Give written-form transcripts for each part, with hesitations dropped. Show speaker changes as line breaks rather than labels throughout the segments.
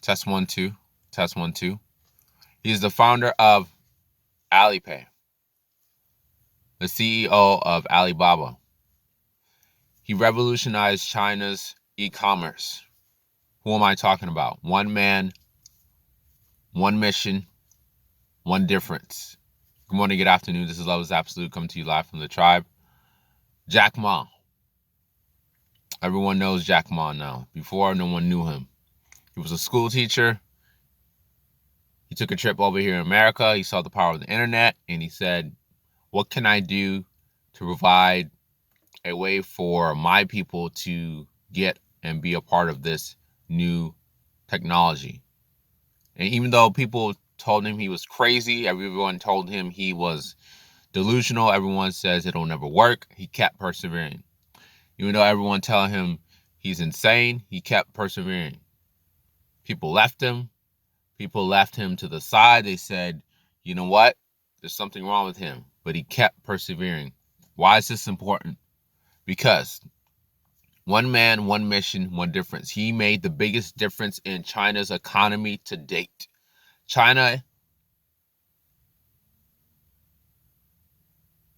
Test 1 2. Test 1 2. He's the founder of Alipay, the CEO of Alibaba. He revolutionized China's e-commerce. Who am I talking about? One man, one mission, one difference. Good morning, good afternoon. This is Love is Absolute, coming to you live from the tribe. Jack Ma. Everyone knows Jack Ma now. Before, no one knew him. He was a school teacher. He took a trip over here in America. He saw the power of the internet, and he said, what can I do to provide a way for my people to get and be a part of this new technology? And even though people told him he was crazy, everyone told him he was delusional, everyone says it'll never work, he kept persevering. Even though everyone telling him he's insane, he kept persevering. People left him to the side. They said, you know what? There's something wrong with him. But he kept persevering. Why is this important? Because one man, one mission, one difference. He made the biggest difference in China's economy to date. China,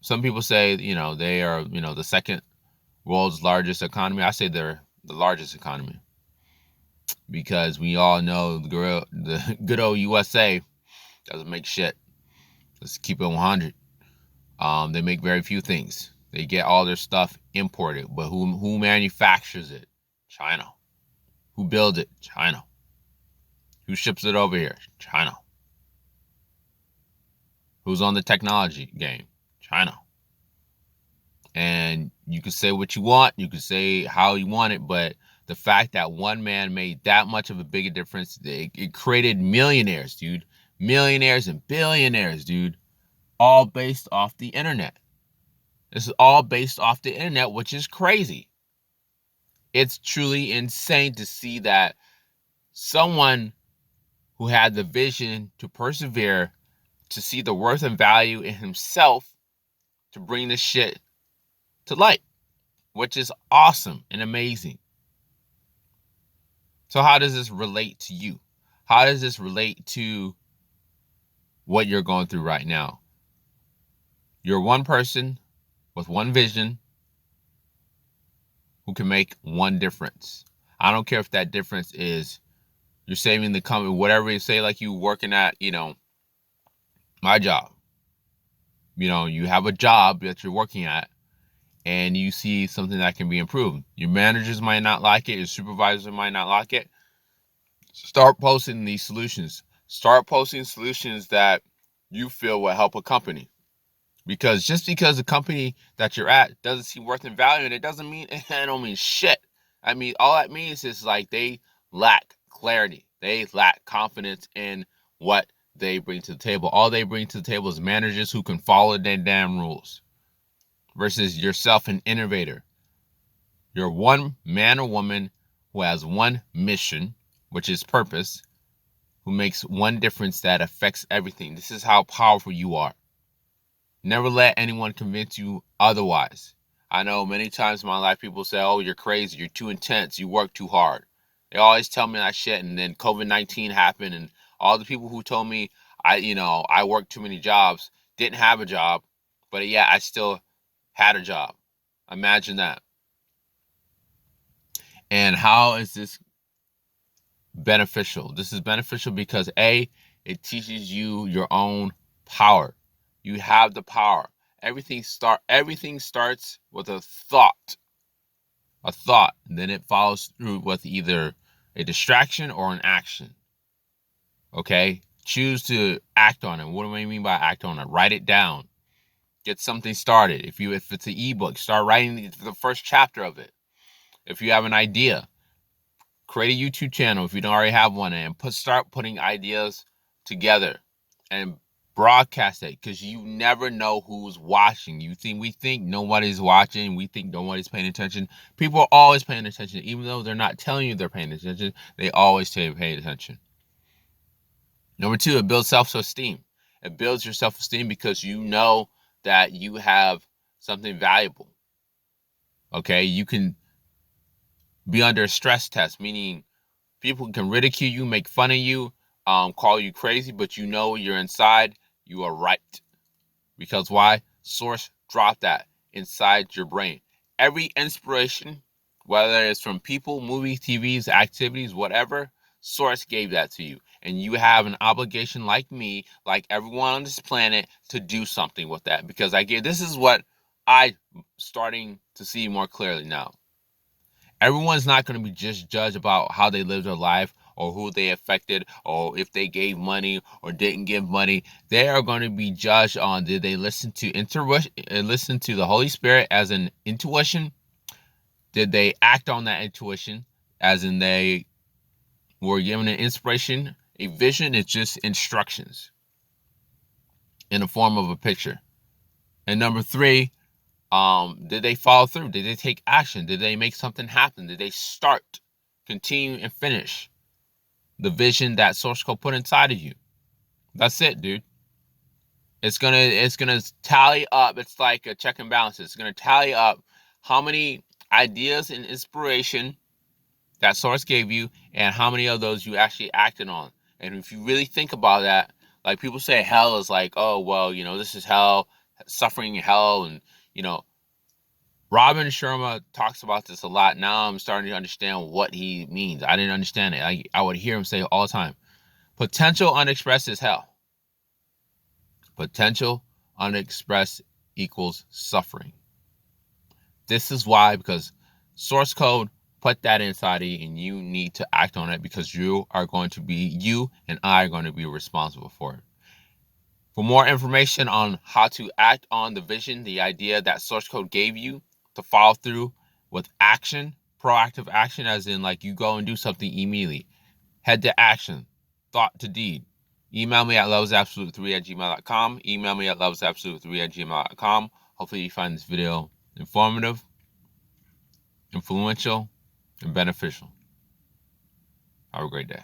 some people say, they are, the second world's largest economy. I say they're the largest economy because we all know the good old USA doesn't make shit. Let's keep it 100. They make very few things. They get all their stuff imported. But who manufactures it? China. Who builds it? China. Who ships it over here? China. Who's on the technology game? China. And you can say what you want. You can say how you want it. But the fact that one man made that much of a bigger difference, it created millionaires, dude. Millionaires and billionaires, dude. All based off the internet. This is all based off the internet, which is crazy. It's truly insane to see that someone who had the vision to persevere, to see the worth and value in himself, to bring this shit to light, which is awesome and amazing. So how does this relate to you? How does this relate to what you're going through right now? You're one person with one vision who can make one difference. I don't care if that difference is you're saving the company, whatever you say, like you working at, my job. You have a job that you're working at and you see something that can be improved. Your managers might not like it. Your supervisor might not like it. Start posting these solutions. Start posting solutions that you feel will help a company. Because just because the company that you're at doesn't see worth and value, and it doesn't mean, it don't mean shit. I mean, all that means is like they lack clarity. They lack confidence in what they bring to the table. All they bring to the table is managers who can follow their damn rules versus yourself, an innovator. You're one man or woman who has one mission, which is purpose, who makes one difference that affects everything. This is how powerful you are. Never let anyone convince you otherwise. I know many times in my life people say, oh, you're crazy, you're too intense, you work too hard. They always tell me that shit, and then COVID-19 happened, and all the people who told me I worked too many jobs didn't have a job, but yeah, I still had a job. Imagine that. And how is this beneficial? This is beneficial because A, it teaches you your own power. You have the power. Everything starts with a thought. And then it follows through with either a distraction or an action. Okay? Choose to act on it. What do I mean by act on it? Write it down. Get something started. If it's an ebook, start writing the first chapter of it. If you have an idea, create a YouTube channel if you don't already have one, and start putting ideas together and broadcast it, because you never know who's watching. We think nobody's watching. We think nobody's paying attention. People are always paying attention. Even though they're not telling you they're paying attention, they always tell you to pay attention. Number 2, it builds self-esteem. It builds your self-esteem because you know that you have something valuable. Okay, you can be under a stress test, meaning People can ridicule you, make fun of you, call you crazy, but you know you're inside, you are right. Because why? Source dropped that inside your brain. Every inspiration, whether it's from people, movies, TVs, activities, whatever, Source gave that to you. And you have an obligation, like me, like everyone on this planet, to do something with that. Because this is what I'm starting to see more clearly now. Everyone's not going to be just judged about how they live their life or who they affected or if they gave money or didn't give money. They are going to be judged on, did they listen to listen to the Holy Spirit as an intuition? Did they act on that intuition as in they were given an inspiration? A vision is just instructions in the form of a picture. And number 3, did they follow through? Did they take action? Did they make something happen? Did they start, continue, and finish the vision that Source Code put inside of you? That's it, dude. It's gonna tally up. It's like a check and balance. It's gonna tally up how many ideas and inspiration that Source gave you and how many of those you actually acted on. And if you really think about that, like people say hell is like, oh well, this is hell, suffering in hell, and Robin Sharma talks about this a lot. Now I'm starting to understand what he means. I didn't understand it. I would hear him say it all the time. Potential unexpressed is hell. Potential unexpressed equals suffering. This is why, because Source Code put that inside of you and you need to act on it, because you and I are going to be responsible for it. For more information on how to act on the vision, the idea that Source Code gave you, to follow through with action, proactive action, as in like you go and do something immediately, head to action, thought to deed. Email me at lovesabolute3@gmail.com. Email me at lovesabolute3@gmail.com. Hopefully you find this video informative, influential, and beneficial. Have a great day.